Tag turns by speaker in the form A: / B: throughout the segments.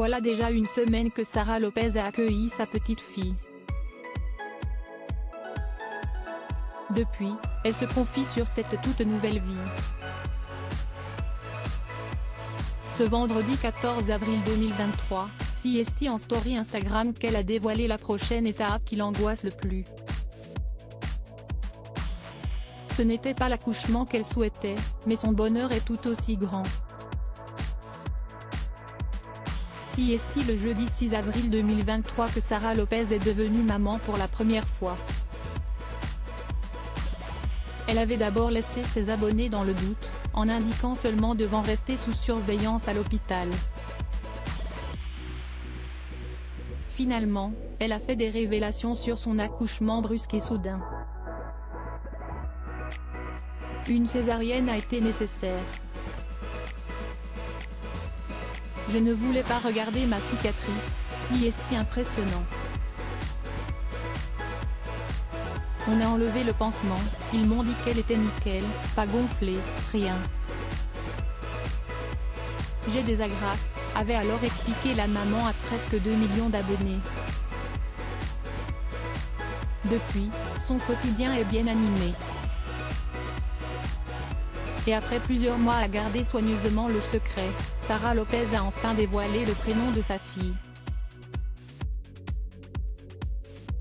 A: Voilà déjà une semaine que Sara Lopez a accueilli sa petite fille. Depuis, elle se confie sur cette toute nouvelle vie. Ce vendredi 14 avril 2023, CST en story Instagram qu'elle a dévoilé la prochaine étape qui l'angoisse le plus. Ce n'était pas l'accouchement qu'elle souhaitait, mais son bonheur est tout aussi grand. CST le jeudi 6 avril 2023 que Sara Lopez est devenue maman pour la première fois. Elle avait d'abord laissé ses abonnés dans le doute, en indiquant seulement devant rester sous surveillance à l'hôpital. Finalement, elle a fait des révélations sur son accouchement brusque et soudain. Une césarienne a été nécessaire. Je ne voulais pas regarder ma cicatrice, CST impressionnant. On a enlevé le pansement, ils m'ont dit qu'elle était nickel, pas gonflée, rien. J'ai des agrafes, avait alors expliqué la maman à presque 2 millions d'abonnés. Depuis, son quotidien est bien animé. Et après plusieurs mois à garder soigneusement le secret, Sara Lopez a enfin dévoilé le prénom de sa fille.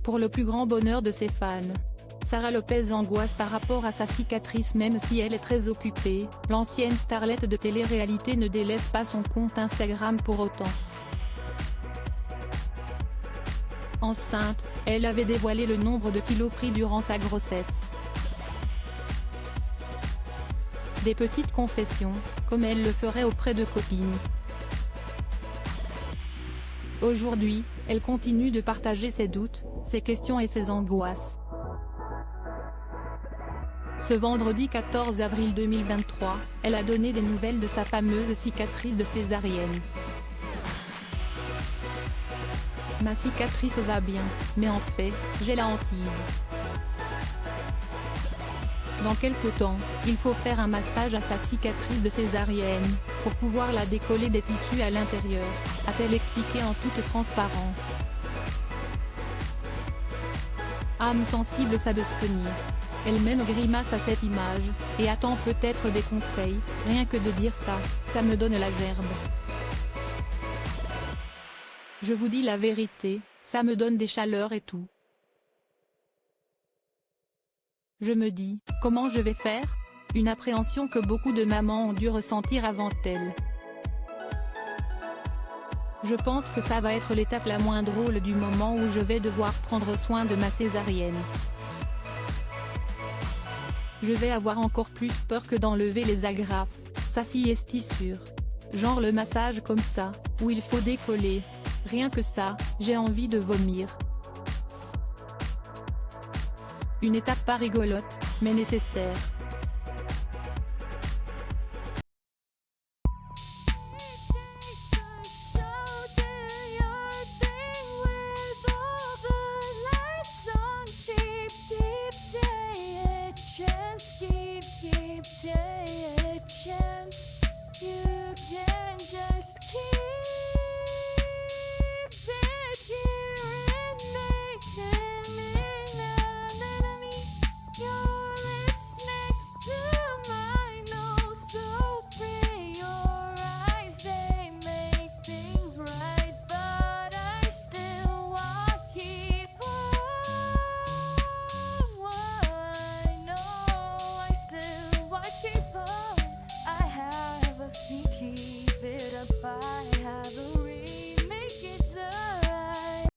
A: Pour le plus grand bonheur de ses fans, Sara Lopez angoisse par rapport à sa cicatrice même si elle est très occupée, l'ancienne starlette de télé-réalité ne délaisse pas son compte Instagram pour autant. Enceinte, elle avait dévoilé le nombre de kilos pris durant sa grossesse. Des petites confessions, comme elle le ferait auprès de copines. Aujourd'hui, elle continue de partager ses doutes, ses questions et ses angoisses. Ce vendredi 14 avril 2023, elle a donné des nouvelles de sa fameuse cicatrice de césarienne. Ma cicatrice va bien, mais en fait, j'ai la hantise. Dans quelques temps, il faut faire un massage à sa cicatrice de césarienne, pour pouvoir la décoller des tissus à l'intérieur, a-t-elle expliqué en toute transparence. Âme sensible s'abstenir. Elle-même grimace à cette image, et attend peut-être des conseils, rien que de dire ça, ça me donne la gerbe. Je vous dis la vérité, ça me donne des chaleurs et tout. Je me dis, comment je vais faire? Une appréhension que beaucoup de mamans ont dû ressentir avant elle. Je pense que ça va être l'étape la moins drôle du moment où je vais devoir prendre soin de ma césarienne. Je vais avoir encore plus peur que d'enlever les agrafes, ça CST sûr. Genre le massage comme ça, où il faut décoller. Rien que ça, j'ai envie de vomir. Une étape pas rigolote, mais nécessaire.